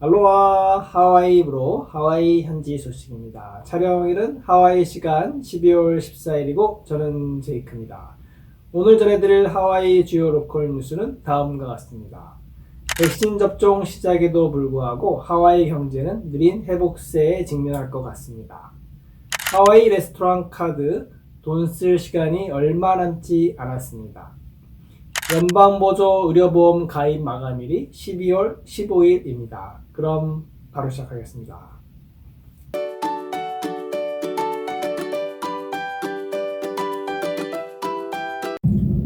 알로하 하와이브로 하와이 현지 소식입니다. 촬영일은 하와이 시간 12월 14일이고 저는 제이크입니다. 오늘 전해드릴 하와이 주요 로컬 뉴스는 다음과 같습니다. 백신 접종 시작에도 불구하고 하와이 경제는 느린 회복세에 직면할 것 같습니다. 하와이 레스토랑 카드 돈 쓸 시간이 얼마 남지 않았습니다. 연방보조 의료보험 가입 마감일이 12월 15일입니다. 그럼 바로 시작하겠습니다.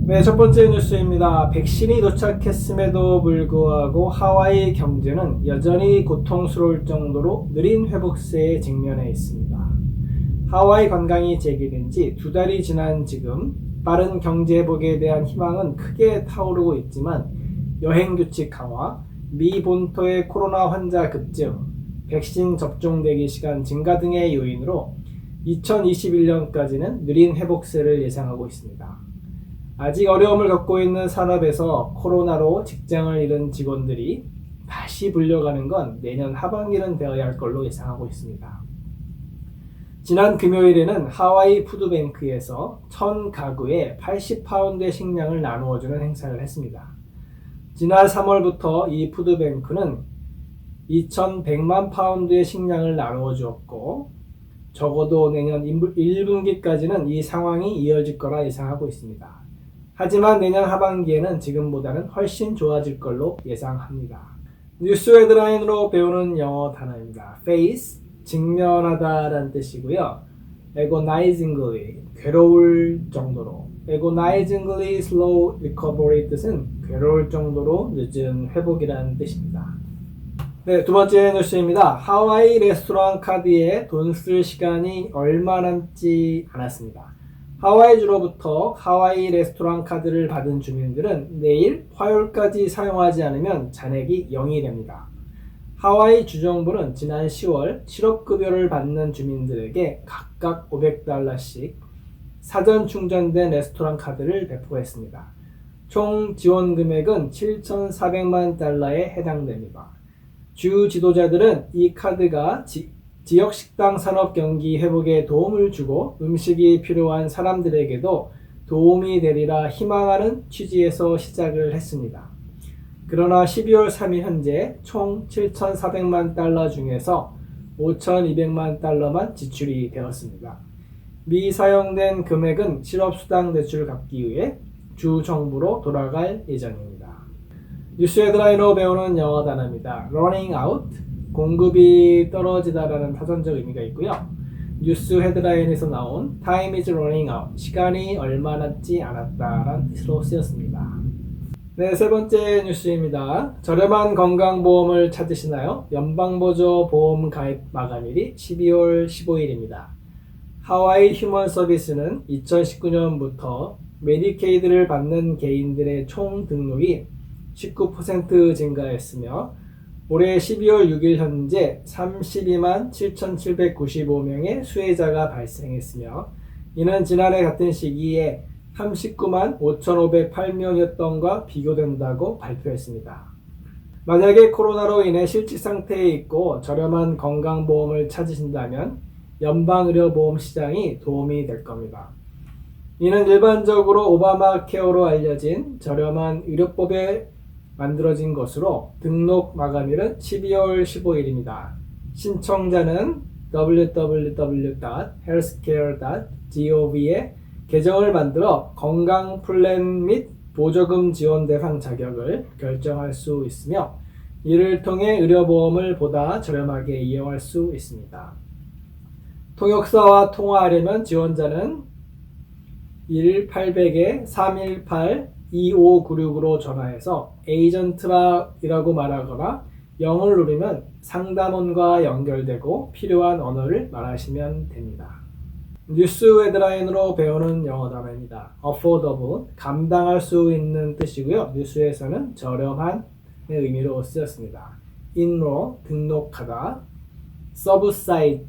네, 첫 번째 뉴스입니다. 백신이 도착했음에도 불구하고 하와이 경제는 여전히 고통스러울 정도로 느린 회복세에 직면해 있습니다. 하와이 관광이 재개된 지 2달이 지난 지금 빠른 경제 회복에 대한 희망은 크게 타오르고 있지만 여행 규칙 강화, 미 본토의 코로나 환자 급증, 백신 접종 대기 시간 증가 등의 요인으로 2021년까지는 느린 회복세를 예상하고 있습니다. 아직 어려움을 겪고 있는 산업에서 코로나로 직장을 잃은 직원들이 다시 불려가는 건 내년 하반기는 되어야 할 걸로 예상하고 있습니다. 지난 금요일에는 하와이 푸드뱅크에서 1000가구에 80파운드의 식량을 나누어주는 행사를 했습니다. 지난 3월부터 이 푸드뱅크는 2100만 파운드의 식량을 나누어 주었고 적어도 내년 1분기까지는 이 상황이 이어질 거라 예상하고 있습니다. 하지만 내년 하반기에는 지금보다는 훨씬 좋아질 걸로 예상합니다. 뉴스 헤드라인으로 배우는 영어 단어입니다. face, 직면하다라는 뜻이고요. agonizingly, 괴로울 정도로. agonizingly slow recovery 뜻은 괴로울 정도로 늦은 회복이라는 뜻입니다. 네, 두 번째 뉴스입니다. 하와이 레스토랑 카드에 돈 쓸 시간이 얼마 남지 않았습니다. 하와이주로부터 하와이 레스토랑 카드를 받은 주민들은 내일 화요일까지 사용하지 않으면 잔액이 0이 됩니다. 하와이 주정부는 지난 10월 실업급여를 받는 주민들에게 각각 $500씩 사전 충전된 레스토랑 카드를 배포했습니다. 총 지원 금액은 $7,400만 달러에 해당됩니다. 주 지도자들은 이 카드가 지역 식당 산업 경기 회복에 도움을 주고 음식이 필요한 사람들에게도 도움이 되리라 희망하는 취지에서 시작을 했습니다. 그러나 12월 3일 현재 총 7,400만 달러 중에서 5,200만 달러만 지출이 되었습니다. 미사용된 금액은 실업수당 대출을 갚기 위해 주 정부로 돌아갈 예정입니다. 뉴스 헤드라인으로 배우는 영어 단어입니다. running out, 공급이 떨어지다라는 사전적 의미가 있고요. 뉴스 헤드라인에서 나온 time is running out, 시간이 얼마 남지 않았다라는 뜻으로 쓰였습니다. 네, 세 번째 뉴스입니다. 저렴한 건강보험을 찾으시나요? 연방보조 보험 가입 마감일이 12월 15일입니다. 하와이 휴먼 서비스는 2019년부터 메디케이드를 받는 개인들의 총 등록이 19% 증가했으며 올해 12월 6일 현재 32만 7,795명의 수혜자가 발생했으며 이는 지난해 같은 시기에 39만 5,508명이었던 것과 비교된다고 발표했습니다. 만약에 코로나로 인해 실직 상태에 있고 저렴한 건강보험을 찾으신다면 연방의료보험 시장이 도움이 될 겁니다. 이는 일반적으로 오바마 케어로 알려진 저렴한 의료법에 만들어진 것으로 등록 마감일은 12월 15일입니다. 신청자는 www.healthcare.gov에 계정을 만들어 건강 플랜 및 보조금 지원 대상 자격을 결정할 수 있으며 이를 통해 의료보험을 보다 저렴하게 이용할 수 있습니다. 통역사와 통화하려면 지원자는 1-800-318-2596으로 전화해서 에이전트라고 말하거나 0을 누르면 상담원과 연결되고 필요한 언어를 말하시면 됩니다. 뉴스 헤드라인으로 배우는 영어 단어입니다. affordable, 감당할 수 있는 뜻이고요. 뉴스에서는 저렴한 의미로 쓰였습니다. enroll, 등록하다. subside,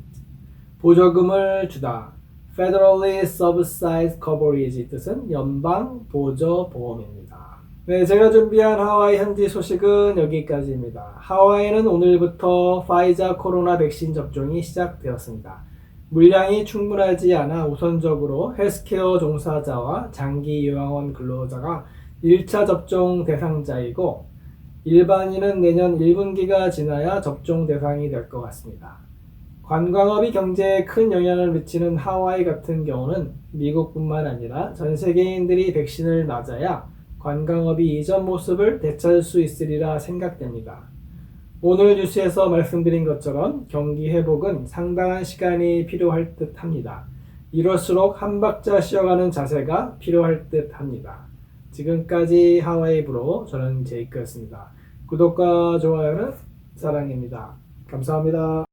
보조금을 주다. federally subsidized coverage 뜻은 연방 보조 보험입니다. 네, 제가 준비한 하와이 현지 소식은 여기까지입니다. 하와이는 오늘부터 파이자 코로나 백신 접종이 시작되었습니다. 물량이 충분하지 않아 우선적으로 헬스케어 종사자와 장기 요양원 근로자가 1차 접종 대상자이고 일반인은 내년 1분기가 지나야 접종 대상이 될 것 같습니다. 관광업이 경제에 큰 영향을 미치는 하와이 같은 경우는 미국뿐만 아니라 전 세계인들이 백신을 맞아야 관광업이 이전 모습을 되찾을 수 있으리라 생각됩니다. 오늘 뉴스에서 말씀드린 것처럼 경기 회복은 상당한 시간이 필요할 듯 합니다. 이럴수록 한 박자 쉬어가는 자세가 필요할 듯 합니다. 지금까지 하와이브로 저는 제이크였습니다. 구독과 좋아요는 사랑입니다. 감사합니다.